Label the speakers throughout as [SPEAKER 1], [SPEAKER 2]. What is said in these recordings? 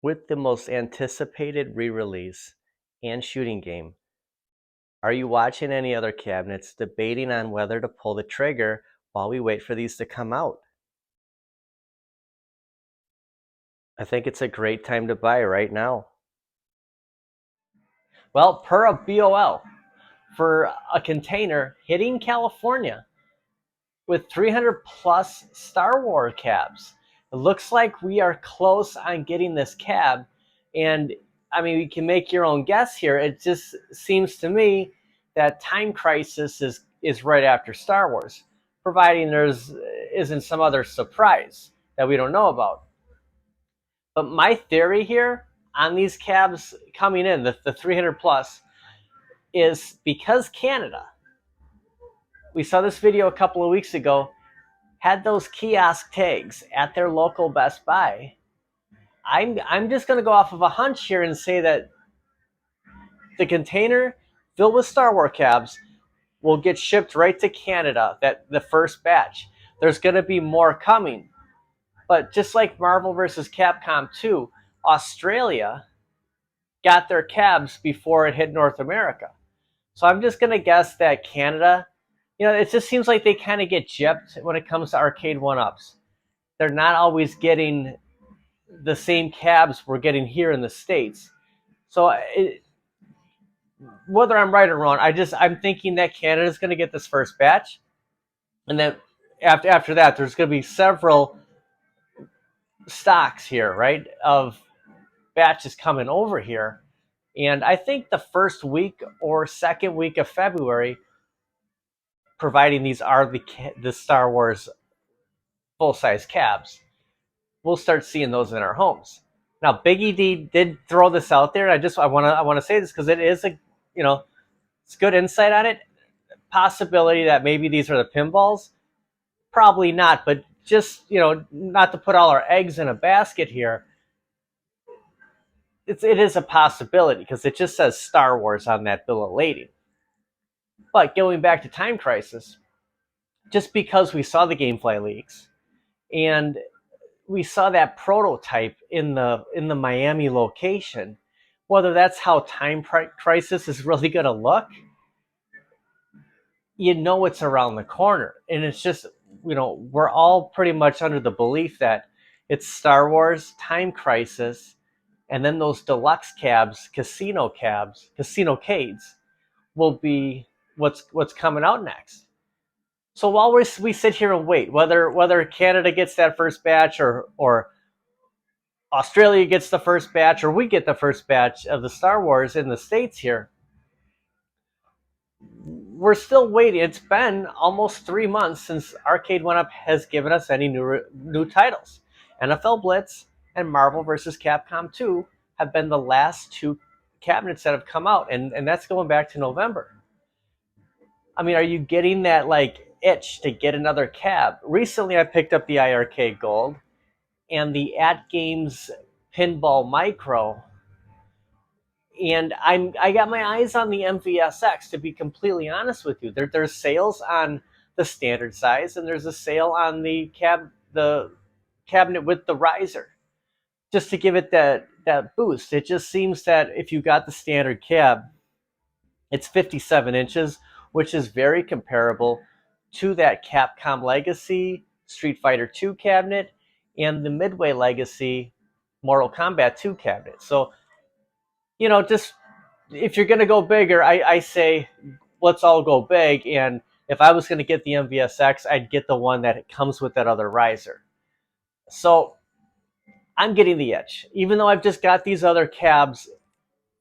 [SPEAKER 1] With the most anticipated re-release and shooting game, are you watching any other cabinets debating on whether to pull the trigger while we wait for these to come out? I think it's a great time to buy right now. Well, per a BOL, for a container hitting California with 300 plus Star Wars cabs, it looks like we are close on getting this cab. And I mean, you can make your own guess here. It just seems to me that Time Crisis is right after Star Wars, providing there's isn't some other surprise that we don't know about. But my theory here on these cabs coming in, the 300 plus, is because Canada, we saw this video a couple of weeks ago, had those kiosk tags at their local Best Buy. I'm just going to go off of a hunch here and say that the container filled with Star Wars cabs will get shipped right to Canada, that the first batch. There's going to be more coming. But just like Marvel vs. Capcom 2, Australia got their cabs before it hit North America. So I'm just going to guess that Canada, it just seems like they kind of get gypped when it comes to arcade one-ups. They're not always getting the same cabs we're getting here in the States. So whether I'm right or wrong, I'm thinking that Canada's going to get this first batch. And then after that, there's going to be several stocks here, right, of batches coming over here. And I think the first week or second week of February, providing these are the Star Wars full-size cabs, we'll start seeing those in our homes. Now, Biggie D did throw this out there. I want to say this because it is it's good insight on it. Possibility that maybe these are the pinballs, probably not. But just not to put all our eggs in a basket here. It is a possibility because it just says Star Wars on that bill of lading. But going back to Time Crisis, just because we saw the GameFly leaks and we saw that prototype in the Miami location, whether that's how Time Crisis is really going to look, it's around the corner. And it's just, we're all pretty much under the belief that it's Star Wars, Time Crisis, and then those deluxe cabs, casino cades, will be what's coming out next. So while we sit here and wait, whether Canada gets that first batch or Australia gets the first batch or we get the first batch of the Star Wars in the States here, we're still waiting. It's been almost 3 months since Arcade One Up has given us any new titles. NFL Blitz and Marvel vs. Capcom 2 have been the last two cabinets that have come out, and that's going back to November. I mean, are you getting that itch to get another cab? Recently, I picked up the IRK Gold and the At Games Pinball Micro, and I got my eyes on the MVSX. To be completely honest with you, there's sales on the standard size, and there's a sale on the cabinet with the riser, just to give it that boost. It just seems that if you got the standard cab, it's 57 inches, which is very comparable to that Capcom Legacy Street Fighter 2 cabinet and the Midway Legacy Mortal Kombat 2 cabinet. So, just if you're going to go bigger, I say let's all go big. And if I was going to get the MVSX, I'd get the one that comes with that other riser. So I'm getting the itch. Even though I've just got these other cabs,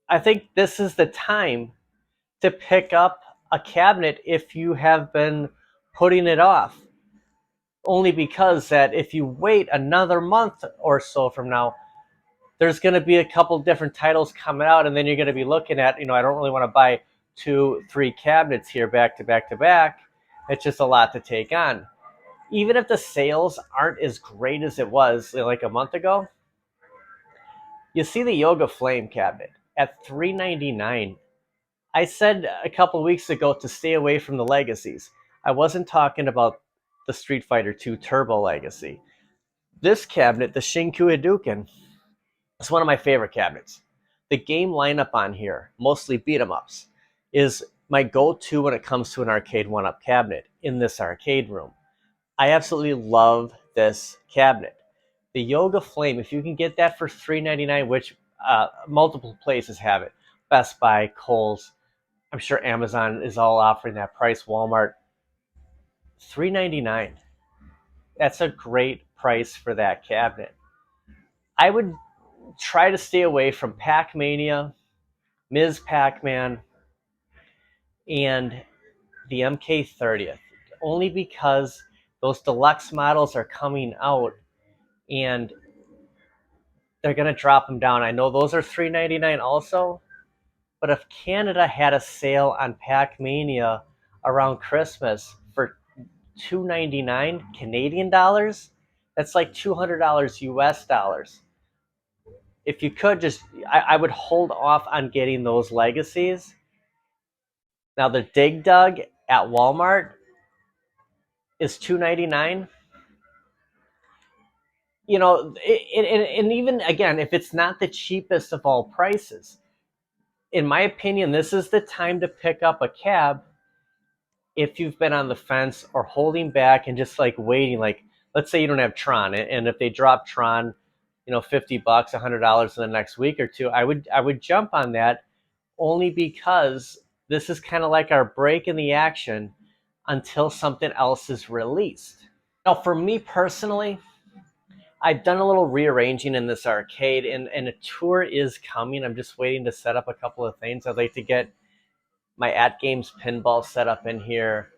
[SPEAKER 1] I think this is the time to pick up a cabinet if you have been putting it off. Only because that if you wait another month or so from now, there's going to be a couple different titles coming out, and then you're going to be looking at, I don't really want to buy 2-3 cabinets here back to back to back. It's just a lot to take on. Even if the sales aren't as great as it was like a month ago, you see the Yoga Flame cabinet at $399. I said a couple of weeks ago to stay away from the legacies. I wasn't talking about the Street Fighter 2 Turbo Legacy. This cabinet, the Shinku Hadouken, It's one of my favorite cabinets. The game lineup on here, mostly beat 'em ups, is my go-to when it comes to an arcade one-up cabinet in this arcade room. I absolutely love this cabinet. The Yoga Flame, if you can get that for $3.99, which multiple places have it, Best Buy, Kohl's, I'm sure Amazon is all offering that price, Walmart, $3.99. That's a great price for that cabinet. I would try to stay away from Pac-Mania, Ms. Pac-Man, and the MK30th, only because those deluxe models are coming out and they're going to drop them down. I know those are $3.99 also, but if Canada had a sale on Pac-Mania around Christmas for $2.99 Canadian dollars, that's like $200 US dollars. If you could just, I would hold off on getting those legacies. Now the Dig Dug at Walmart is $2.99. You know, and even again, if it's not the cheapest of all prices, in my opinion, this is the time to pick up a cab if you've been on the fence or holding back and just like waiting. Like, let's say you don't have Tron, and if they drop Tron, $50, $100 in the next week or two, I would jump on that, only because this is kind of like our break in the action until something else is released. Now, for me personally, I've done a little rearranging in this arcade, and a tour is coming. I'm just waiting to set up a couple of things. I'd like to get my At Games pinball set up in here,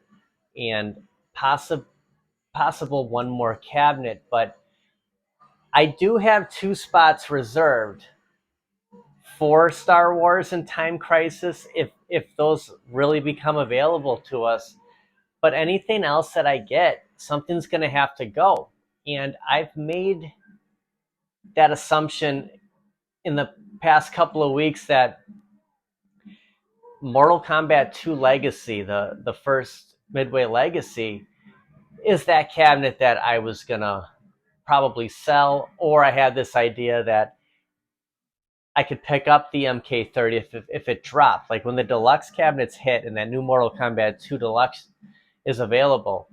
[SPEAKER 1] and possible one more cabinet. But I do have 2 spots reserved for Star Wars and Time Crisis if those really become available to us. But anything else that I get, something's going to have to go. And I've made that assumption in the past couple of weeks that Mortal Kombat 2 Legacy, the first Midway Legacy, is that cabinet that I was going to probably sell, or I had this idea that I could pick up the MK30 if it dropped. Like when the deluxe cabinets hit and that new Mortal Kombat 2 Deluxe is available,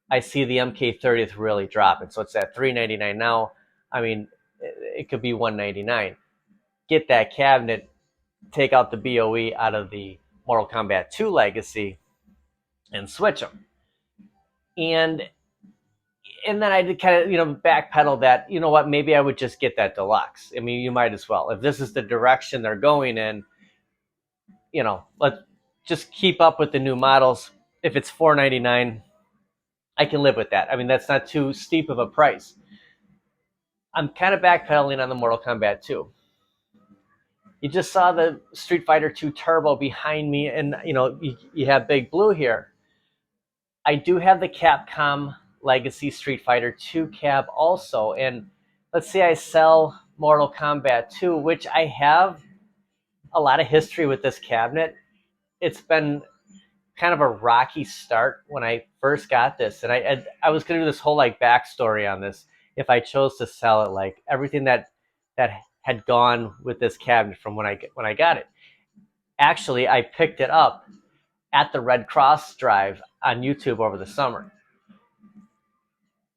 [SPEAKER 1] I see the MK30th really dropping. So it's at $3.99 now. I mean, it could be $1.99. Get that cabinet, take out the BOE out of the Mortal Kombat 2 Legacy, and switch them. And then I did kind of, backpedal that, you know what, maybe I would just get that deluxe. I mean, you might as well. If this is the direction they're going in, let's just keep up with the new models. If it's $4.99, I can live with that. I mean, that's not too steep of a price. I'm kind of backpedaling on the Mortal Kombat 2. You just saw the Street Fighter 2 Turbo behind me, and you have Big Blue here. I do have the Capcom Legacy Street Fighter 2 cab also, and let's say I sell Mortal Kombat 2, which I have a lot of history with this cabinet. It's been kind of a rocky start when I first got this, and I was going to do this whole backstory on this if I chose to sell it, like everything that had gone with this cabinet from when I got it. Actually, I picked it up at the Red Cross drive on YouTube over the summer,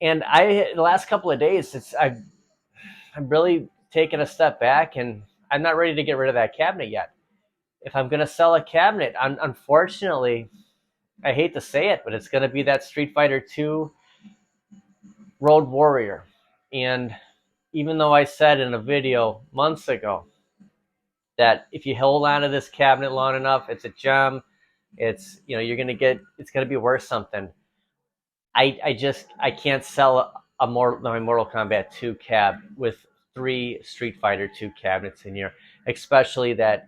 [SPEAKER 1] and the last couple of days, I'm really taken a step back, and I'm not ready to get rid of that cabinet yet. If I'm going to sell a cabinet, unfortunately, I hate to say it, but it's going to be that Street Fighter 2 Road Warrior. And even though I said in a video months ago that if you hold on to this cabinet long enough, it's a gem. It's you're going to get, it's going to be worth something. I can't sell my Mortal Kombat 2 cab with 3 Street Fighter 2 cabinets in here, especially that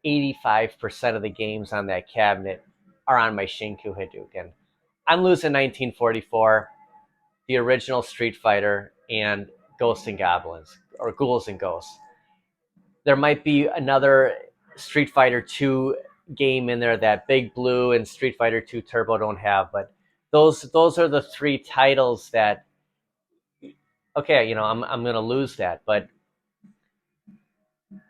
[SPEAKER 1] 85% of the games on that cabinet are on my Shinku Hadouken. I'm losing 1944, the original Street Fighter, and Ghosts and Goblins, or Ghouls and Ghosts. There might be another Street Fighter 2 game in there that Big Blue and Street Fighter 2 Turbo don't have, but those are the 3 titles that, okay, I'm going to lose that, but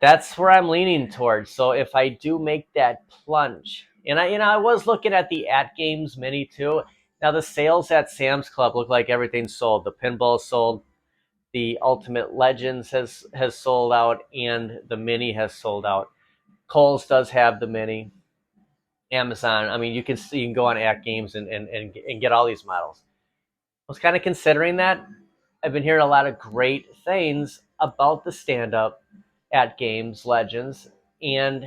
[SPEAKER 1] That's where I'm leaning towards. So if I do make that plunge, and I was looking at the At Games Mini too. Now the sales at Sam's Club look like everything's sold. The pinball sold, the Ultimate Legends has sold out, and the Mini has sold out. Kohl's does have the Mini. Amazon. I mean, you can go on At Games and get all these models. I was kind of considering that. I've been hearing a lot of great things about the stand up At Games Legends, and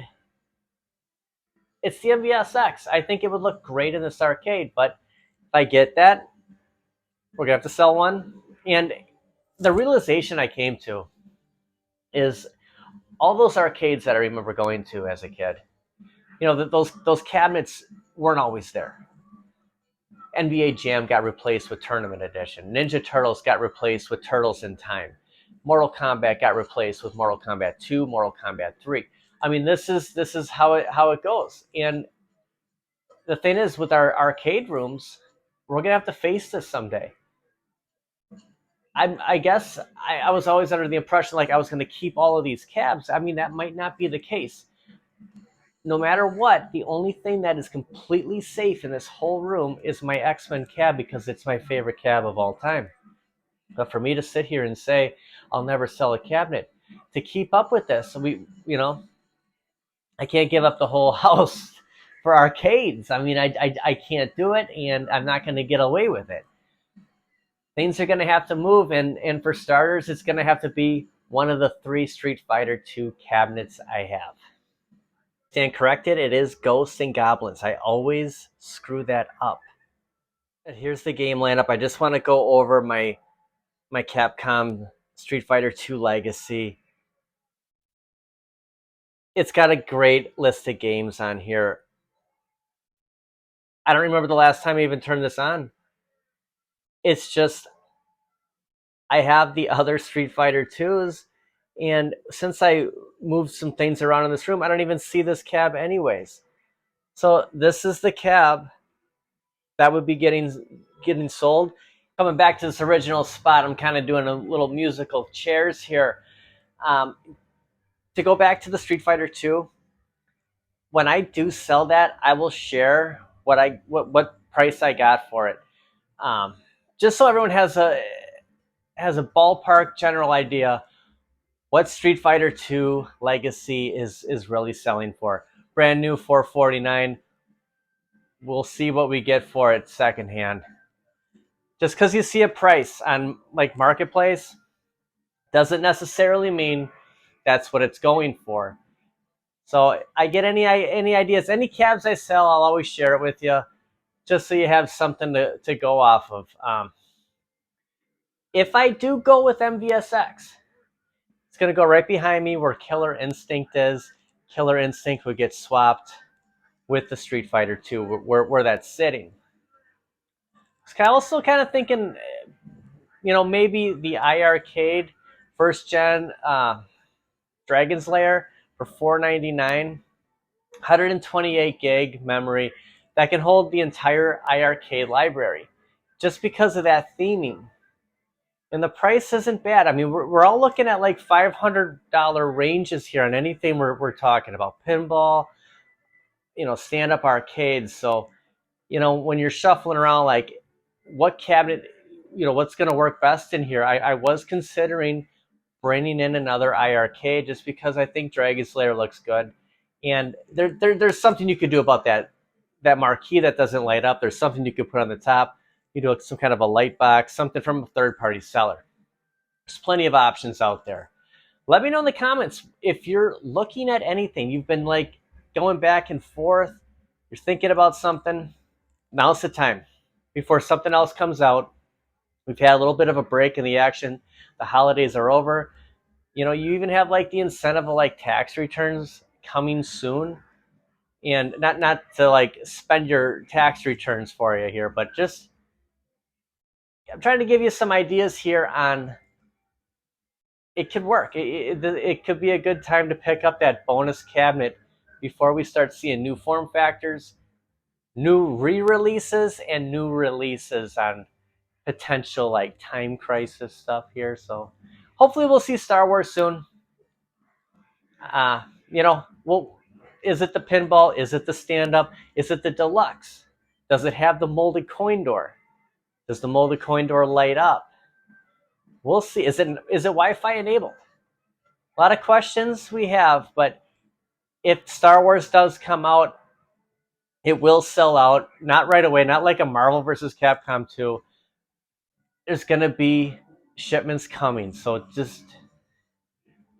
[SPEAKER 1] it's the MVSX. I think it would look great in this arcade, but if I get that, we're gonna have to sell one. And the realization I came to is all those arcades that I remember going to as a kid. Those cabinets weren't always there. NBA Jam got replaced with Tournament Edition. Ninja Turtles got replaced with Turtles in Time. Mortal Kombat got replaced with Mortal Kombat 2, Mortal Kombat 3. I mean, this is how it goes. And the thing is, with our arcade rooms, we're gonna have to face this someday. I guess I was always under the impression like I was gonna keep all of these cabs. I mean, that might not be the case. No matter what, the only thing that is completely safe in this whole room is my X-Men cab because it's my favorite cab of all time. But for me to sit here and say I'll never sell a cabinet to keep up with this, I can't give up the whole house for arcades. I mean, I can't do it, and I'm not going to get away with it. Things are going to have to move, and for starters, it's going to have to be one of the 3 Street Fighter 2 cabinets I have. Stand corrected, it is Ghosts and Goblins. I always screw that up. And here's the game lineup. I just want to go over my Capcom Street Fighter 2 Legacy. It's got a great list of games on here. I don't remember the last time I even turned this on. It's just I have the other Street Fighter 2s, and since I moved some things around in this room, I don't even see this cab anyways. So this is the cab that would be getting sold. Coming back to this original spot, I'm kind of doing a little musical chairs here. Um, to go back to the Street Fighter 2, when I do sell that, I will share what price I got for it, um, just so everyone has a ballpark general idea what Street Fighter 2 Legacy is really selling for. Brand new 449. We'll see what we get for it secondhand. Just because you see a price on like Marketplace doesn't necessarily mean that's what it's going for. So I get any ideas, any cabs I sell, I'll always share it with you, just so you have something to go off of. If I do go with MVSX, it's going to go right behind me where Killer Instinct is. Killer Instinct would get swapped with the Street Fighter 2, where that's sitting. I was also kind of thinking, maybe the iArcade first gen Dragon's Lair for $499, 128 gig memory that can hold the entire iArcade library, just because of that theming. And the price isn't bad. I mean, we're all looking at like $500 ranges here on anything we're talking about. Pinball, stand-up arcades. So, when you're shuffling around, like what cabinet, what's going to work best in here? I was considering bringing in another iArcade just because I think Dragon's Lair looks good. And there's something you could do about that marquee that doesn't light up. There's something you could put on the top. You do some kind of a light box, something from a third-party seller. There's plenty of options out there. Let me know in the comments if you're looking at anything. You've been like going back and forth. You're thinking about something. Now's the time before something else comes out. We've had a little bit of a break in the action. The holidays are over. You even have like the incentive of like tax returns coming soon. And not to like spend your tax returns for you here, but just I'm trying to give you some ideas here on it could work. It could be a good time to pick up that bonus cabinet before we start seeing new form factors, new re-releases, and new releases on potential like Time Crisis stuff here. So hopefully we'll see Star Wars soon. You know, well, is it the pinball? Is it the stand-up? Is it the deluxe? Does it have the molded coin door? Does the molded coin door light up? We'll see. Is it Wi-Fi enabled? A lot of questions we have, but if Star Wars does come out, it will sell out. Not right away, not like a Marvel versus Capcom 2. There's going to be shipments coming. So just,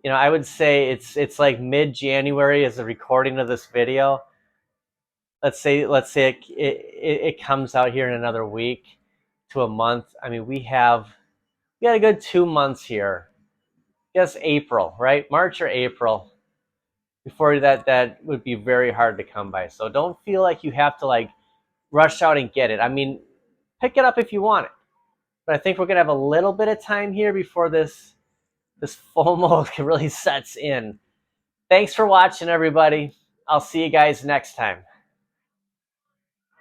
[SPEAKER 1] I would say it's like mid-January as the recording of this video. Let's say it comes out here in another week to a month. I mean, we got a good 2 months here. Yes, April, right? March or April. Before that would be very hard to come by. So don't feel like you have to like rush out and get it. I mean, pick it up if you want it. But I think we're gonna have a little bit of time here before this FOMO really sets in. Thanks for watching, everybody. I'll see you guys next time.